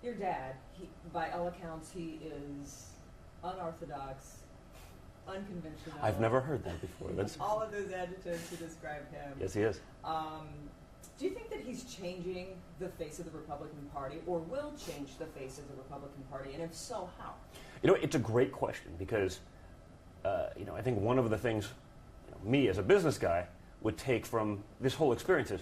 Your dad, by all accounts, he is unorthodox, unconventional. I've never heard that before. That's all of those adjectives to describe him. Yes, he is. Do you think that he's changing the face of the Republican Party, or will change the face of the Republican Party? And if so, how? It's a great question because, I think one of the things me as a business guy would take from this whole experience is,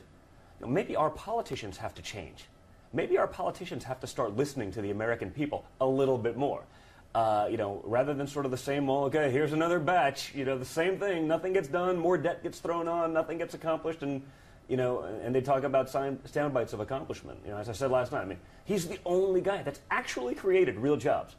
maybe our politicians have to change. Maybe our politicians have to start listening to the American people a little bit more. Rather than sort of the same old, okay, here's another batch, the same thing, nothing gets done, more debt gets thrown on, nothing gets accomplished, and they talk about sound bites of accomplishment. As I said last night, he's the only guy that's actually created real jobs.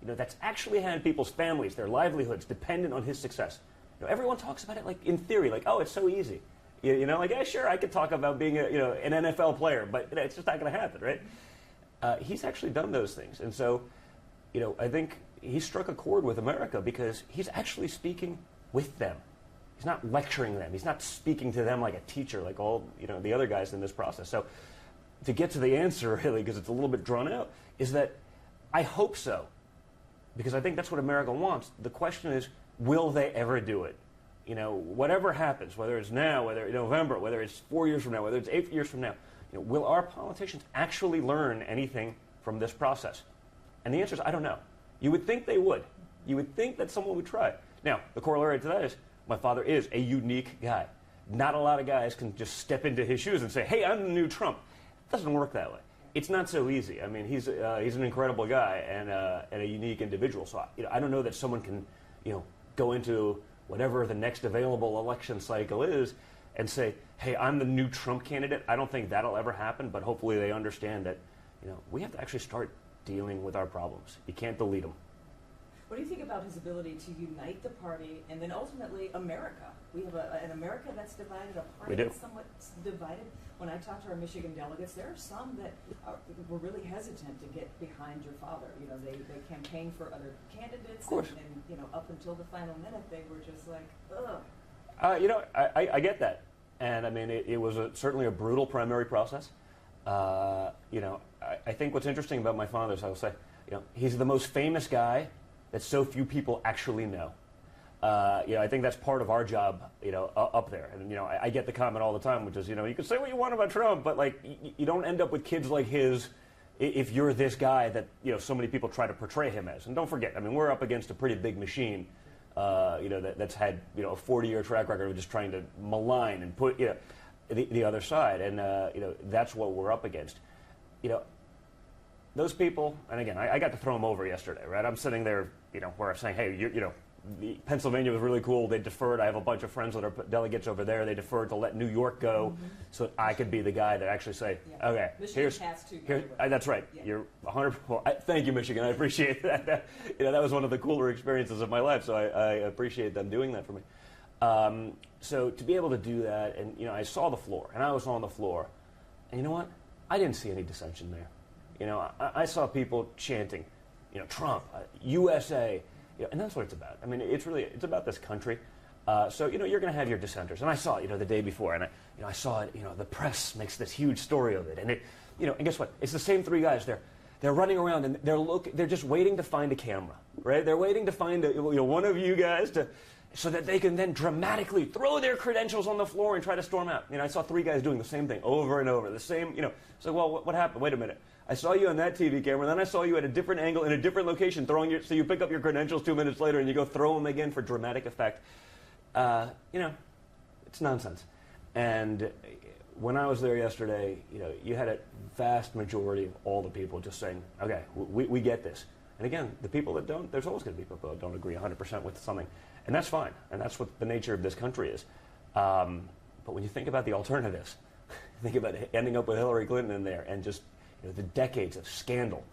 That's actually had people's families, their livelihoods dependent on his success. Everyone talks about it like in theory, like, oh, it's so easy. Yeah, sure, I could talk about being an NFL player, but it's just not going to happen, right? He's actually done those things, and so, I think he struck a chord with America because he's actually speaking with them. He's not lecturing them. He's not speaking to them like a teacher, like all the other guys in this process. So, to get to the answer, really, because it's a little bit drawn out, is that I hope so, because I think that's what America wants. The question is, will they ever do it? Whatever happens, whether it's now, whether it's November, whether it's 4 years from now, whether it's 8 years from now, will our politicians actually learn anything from this process? And the answer is, I don't know. You would think they would. You would think that someone would try. Now, the corollary to that is, my father is a unique guy. Not a lot of guys can just step into his shoes and say, hey, I'm the new Trump. It doesn't work that way. It's not so easy. He's an incredible guy and a unique individual. So, I don't know that someone can, go into whatever the next available election cycle is and say, hey, I'm the new Trump candidate. I don't think that'll ever happen, but hopefully they understand that, we have to actually start dealing with our problems. You can't delete them. What do you think about his ability to unite the party and then ultimately America? We have an America that's divided, a party that's somewhat divided. When I talk to our Michigan delegates, there are some that were really hesitant to get behind your father. They campaigned for other candidates, of course. And up until the final minute, they were just like, ugh. I get that. And it was certainly a brutal primary process. I think what's interesting about my father is, I will say, he's the most famous guy that so few people actually know. I think that's part of our job, up there. And, I get the comment all the time, which is, you can say what you want about Trump, but, like, you don't end up with kids like his if you're this guy that, so many people try to portray him as. And don't forget, we're up against a pretty big machine, that's had, a 40-year track record of just trying to malign and put, the other side. And, that's what we're up against. Those people, and again, I got to throw them over yesterday, right? I'm sitting there, where I'm saying, hey, Pennsylvania was really cool. They deferred. I have a bunch of friends that are delegates over there. They deferred to let New York go so that I could be the guy that actually say, okay, Michigan has to. That's right. Yeah. You're 100%. Thank you, Michigan. I appreciate that. That was one of the cooler experiences of my life, so I appreciate them doing that for me. So to be able to do that, and, I saw the floor, and I was on the floor, and you know what? I didn't see any dissension there. I saw people chanting, Trump, USA, and that's what it's about. It's about this country. So, you're going to have your dissenters. And I saw it, the day before, and I saw it, the press makes this huge story of it. And and guess what? It's the same three guys. They're running around and they're just waiting to find a camera, right? They're waiting to find one of you guys so that they can then dramatically throw their credentials on the floor and try to storm out. I saw three guys doing the same thing over and over, the same, So, well, what happened? Wait a minute. I saw you on that TV camera, then I saw you at a different angle in a different location so you pick up your credentials 2 minutes later and you go throw them again for dramatic effect. It's nonsense. And when I was there yesterday, you had a vast majority of all the people just saying, okay, we get this. And again, the people that don't, there's always going to be people that don't agree 100% with something. And that's fine. And that's what the nature of this country is. But when you think about the alternatives, think about ending up with Hillary Clinton in there and just the decades of scandal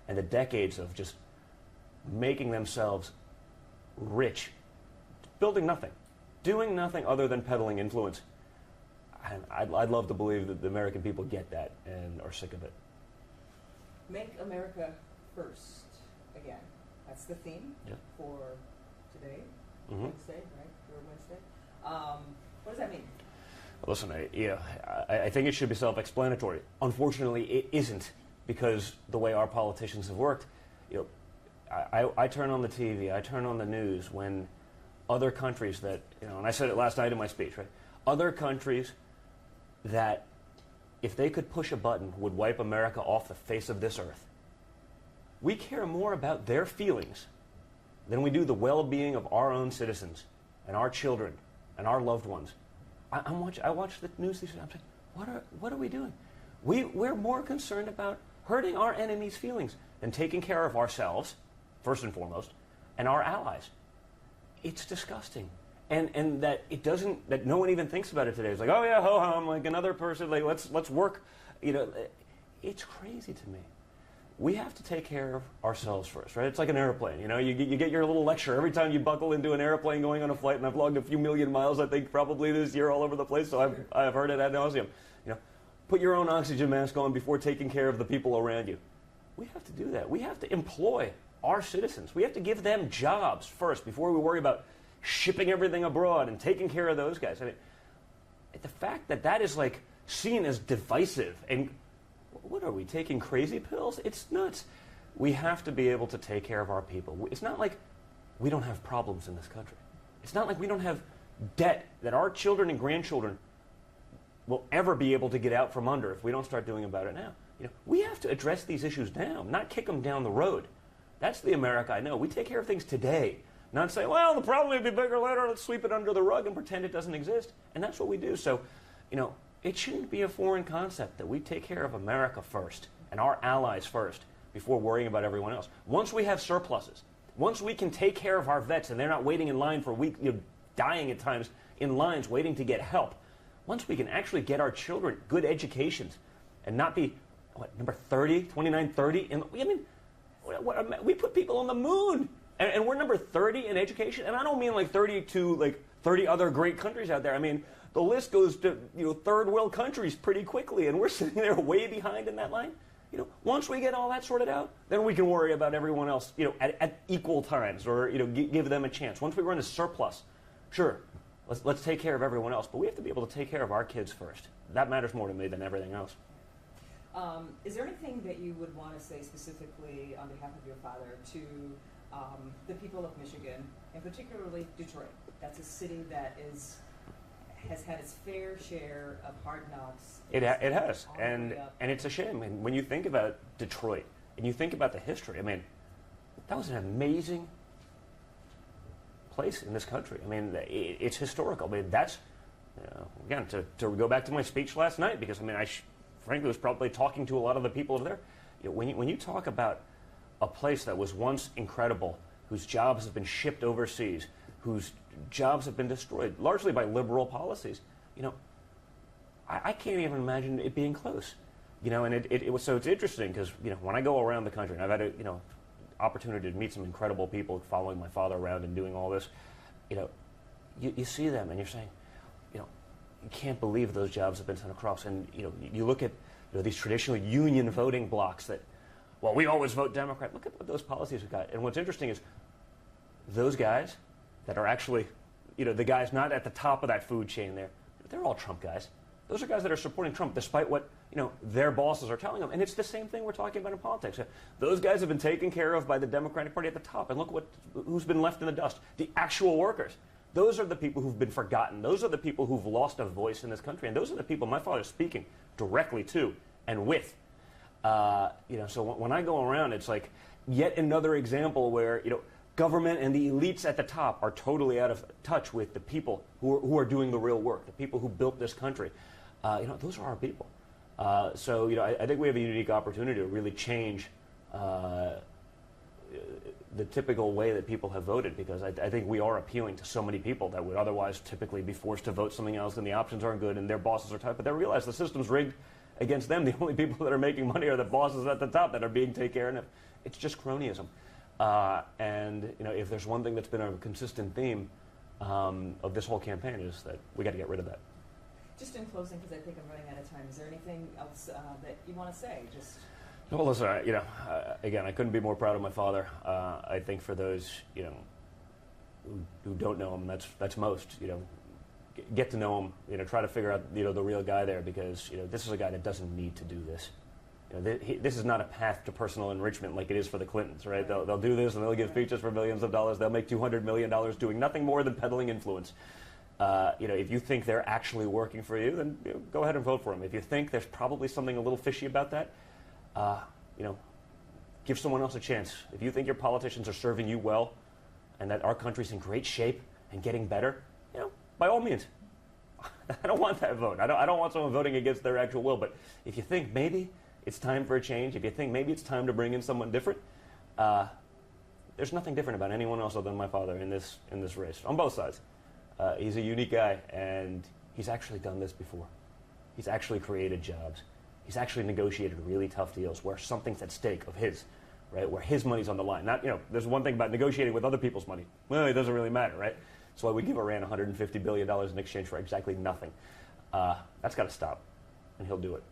and the decades of just making themselves rich, building nothing, doing nothing other than peddling influence. And I'd love to believe that the American people get that and are sick of it. Make America first again. That's the theme for today, Wednesday, right? For Wednesday. What does that mean? Listen, I think it should be self-explanatory. Unfortunately, it isn't, because the way our politicians have worked, I turn on the TV, I turn on the news when other countries that, and I said it last night in my speech, right? Other countries that, if they could push a button, would wipe America off the face of this earth. We care more about their feelings than we do the well-being of our own citizens and our children and our loved ones. I watch the news these days. I'm saying, what are we doing? We're more concerned about hurting our enemies' feelings than taking care of ourselves, first and foremost, and our allies. It's disgusting. And that it doesn't, that no one even thinks about it today. It's like, oh yeah, ho-hum, like another person, like let's work. It's crazy to me. We have to take care of ourselves first, right? It's like an airplane. You get your little lecture every time you buckle into an airplane going on a flight, and I've logged a few million miles, I think, probably this year all over the place, so I've heard it ad nauseum. Put your own oxygen mask on before taking care of the people around you. We have to do that. We have to employ our citizens. We have to give them jobs first before we worry about shipping everything abroad and taking care of those guys. I mean, the fact that is like seen as divisive, and what are we, taking crazy pills? It's nuts. We have to be able to take care of our people. It's not like we don't have problems in this country. It's not like we don't have debt that our children and grandchildren will ever be able to get out from under if we don't start doing about it now. We have to address these issues now, not kick them down the road. That's the America I know. We take care of things today, not say, well, the problem will be bigger later, let's sweep it under the rug and pretend it doesn't exist. And that's what we do. So, it shouldn't be a foreign concept that we take care of America first and our allies first before worrying about everyone else. Once we have surpluses, once we can take care of our vets and they're not waiting in line for weeks, dying at times in lines waiting to get help, once we can actually get our children good educations and not be, number 30, 29, 30, we put people on the moon, and we're number 30 in education, and I don't mean like 30 to like 30 other great countries out there. I mean, the list goes to third world countries pretty quickly, and we're sitting there way behind in that line. Once we get all that sorted out, then we can worry about everyone else, at equal times, or give them a chance. Once we run a surplus, sure, let's take care of everyone else, but we have to be able to take care of our kids first. That matters more to me than everything else. Is there anything that you would want to say specifically on behalf of your father to the people of Michigan, and particularly Detroit? That's a city that has had its fair share of hard knocks. It has, and it's a shame. And when you think about Detroit, and you think about the history, I mean, that was an amazing place in this country. I mean, it's historical. I mean, that's, again, to go back to my speech last night, because, I mean, frankly was probably talking to a lot of the people over there. When you talk about a place that was once incredible, whose jobs have been shipped overseas, whose jobs have been destroyed, largely by liberal policies, I can't even imagine it being close. And it was, so it's interesting because, when I go around the country, and I've had opportunity to meet some incredible people following my father around and doing all this, you see them and you're saying, you can't believe those jobs have been sent across. And you look at these traditional union voting blocks that, well, we always vote Democrat. Look at what those policies have got. And what's interesting is those guys that are actually, the guys not at the top of that food chain there, they're all Trump guys. Those are guys that are supporting Trump despite what their bosses are telling them. And it's the same thing we're talking about in politics. Those guys have been taken care of by the Democratic Party at the top. And look who's been left in the dust. The actual workers. Those are the people who've been forgotten. Those are the people who've lost a voice in this country. And those are the people my father's speaking directly to and with. So when I go around, it's like yet another example where, government and the elites at the top are totally out of touch with the people who are doing the real work, the people who built this country. Those are our people. I think we have a unique opportunity to really change the typical way that people have voted, because I think we are appealing to so many people that would otherwise typically be forced to vote something else, and the options aren't good, and their bosses are tough, but they realize the system's rigged against them. The only people that are making money are the bosses at the top that are being taken care of. It's just cronyism. If there's one thing that's been a consistent theme of this whole campaign, is that we got to get rid of that. Just in closing, because I think I'm running out of time, is there anything else that you want to say? Well, listen, again, I couldn't be more proud of my father. I think for those, who don't know him, that's most, get to know him, try to figure out, the real guy there, because, this is a guy that doesn't need to do this. this is not a path to personal enrichment like it is for the Clintons, right? They'll do this and they'll give speeches for millions of dollars. They'll make $200 million doing nothing more than peddling influence. If you think they're actually working for you, then go ahead and vote for them. If you think there's probably something a little fishy about that, give someone else a chance. If you think your politicians are serving you well and that our country's in great shape and getting better, by all means. I don't want that vote. I don't want someone voting against their actual will. But if you think maybe it's time for a change, if you think maybe it's time to bring in someone different, there's nothing different about anyone else other than my father in this race, on both sides. He's a unique guy, and he's actually done this before. He's actually created jobs. He's actually negotiated really tough deals where something's at stake of his, right? Where his money's on the line. Not, there's one thing about negotiating with other people's money. Well, it doesn't really matter, right? That's why we give Iran $150 billion in exchange for exactly nothing. That's got to stop, and he'll do it.